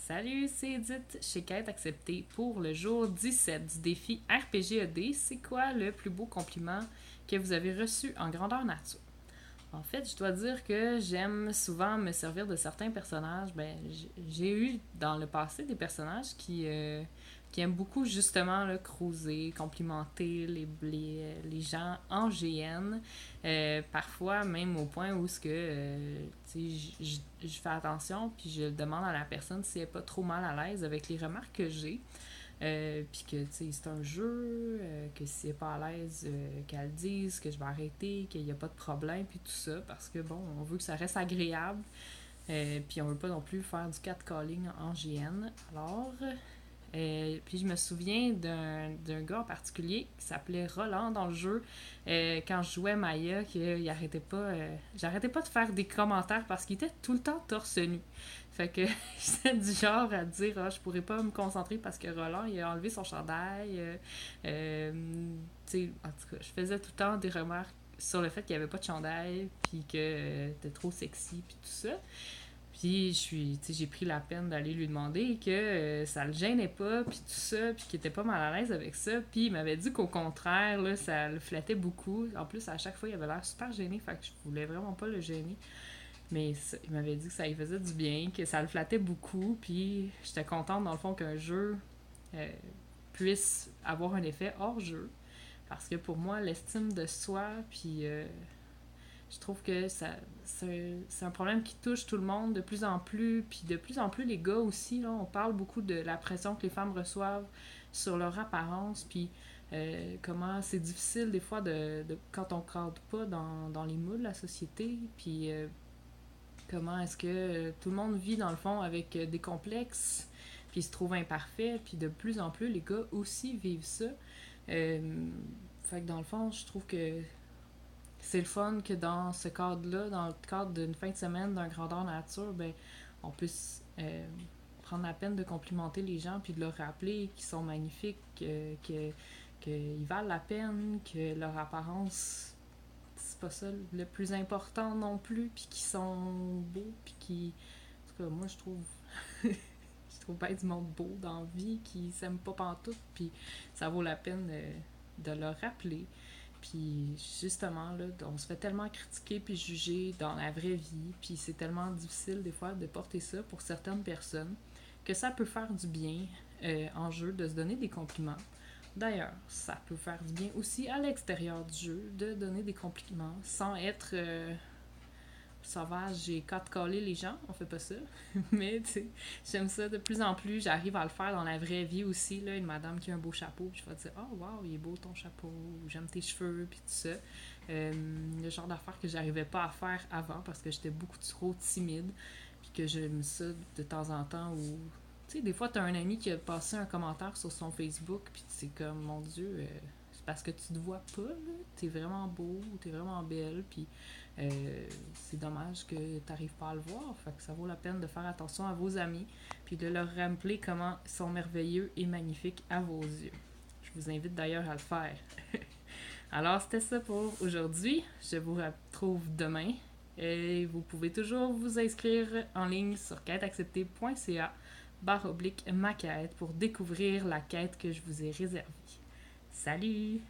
Salut, c'est Edith chez Quête Acceptée pour le jour 17 du défi RPGED. C'est quoi le plus beau compliment que vous avez reçu en grandeur nature? En fait, je dois dire que j'aime souvent me servir de certains personnages. J'ai eu dans le passé des personnages qui aiment beaucoup justement là, cruiser, complimenter les gens en GN. Parfois même au point où ce que je fais attention puis je demande à la personne si elle n'est pas trop mal à l'aise avec les remarques que j'ai. Puis que, tu sais, c'est un jeu, que si elle n'est pas à l'aise, qu'elle dise que je vais arrêter, qu'il n'y a pas de problème, puis tout ça, parce que, bon, on veut que ça reste agréable, puis on veut pas non plus faire du catcalling en GN. Alors, puis je me souviens d'un gars en particulier qui s'appelait Roland dans le jeu, quand je jouais Maya, qu'il arrêtait pas, j'arrêtais pas de faire des commentaires parce qu'il était tout le temps torse nu. Fait que j'étais du genre à dire je pourrais pas me concentrer parce que Roland il a enlevé son chandail. Tu sais, en tout cas, je faisais tout le temps des remarques sur le fait qu'il y avait pas de chandail, puis que c'était trop sexy, puis tout ça. Puis j'ai pris la peine d'aller lui demander que ça le gênait pas, puis tout ça, puis qu'il était pas mal à l'aise avec ça. Puis il m'avait dit qu'au contraire, là, ça le flattait beaucoup. En plus, à chaque fois, il avait l'air super gêné, fait que je voulais vraiment pas le gêner. Mais il m'avait dit que ça lui faisait du bien, que ça le flattait beaucoup, puis j'étais contente dans le fond qu'un jeu euh, puisse avoir un effet hors jeu. Parce que pour moi, l'estime de soi, puis je trouve que c'est un problème qui touche tout le monde de plus en plus, puis de plus en plus les gars aussi, là, on parle beaucoup de la pression que les femmes reçoivent sur leur apparence, puis comment c'est difficile des fois quand on cadre pas dans les moules de la société, puis comment est-ce que tout le monde vit dans le fond avec des complexes, puis se trouve imparfait, puis de plus en plus les gars aussi vivent ça. Fait que dans le fond, je trouve que c'est le fun que dans ce cadre-là, dans le cadre d'une fin de semaine d'un grandeur nature, ben, on puisse prendre la peine de complimenter les gens puis de leur rappeler qu'ils sont magnifiques, qu'ils valent la peine, que leur apparence, c'est pas ça le plus important non plus, puis qu'ils sont beaux, puis qui. En tout cas, moi, je trouve. Je trouve bien du monde beau dans la vie qui s'aime pas pantoute, puis ça vaut la peine de leur rappeler. Puis justement, là, on se fait tellement critiquer puis juger dans la vraie vie, puis c'est tellement difficile des fois de porter ça pour certaines personnes que ça peut faire du bien en jeu de se donner des compliments. D'ailleurs, ça peut faire du bien aussi à l'extérieur du jeu de donner des compliments sans être sauvage et catcaller les gens, on fait pas ça. Mais tu sais, j'aime ça de plus en plus. J'arrive à le faire dans la vraie vie aussi. Là, une madame qui a un beau chapeau, je vais dire oh wow, il est beau ton chapeau, j'aime tes cheveux, puis tout ça. Le genre d'affaires que j'arrivais pas à faire avant parce que j'étais beaucoup trop timide, puis que j'aime ça de temps en temps. Ou tu sais, des fois, t'as un ami qui a passé un commentaire sur son Facebook, puis c'est comme mon Dieu. C'est parce que tu te vois pas, là. T'es vraiment beau, t'es vraiment belle, puis c'est dommage que t'arrives pas à le voir. Fait que ça vaut la peine de faire attention à vos amis, puis de leur rappeler comment ils sont merveilleux et magnifiques à vos yeux. Je vous invite d'ailleurs à le faire. Alors, c'était ça pour aujourd'hui. Je vous retrouve demain. Et vous pouvez toujours vous inscrire en ligne sur quêteacceptée.ca/ma quête pour découvrir la quête que je vous ai réservée. Salut!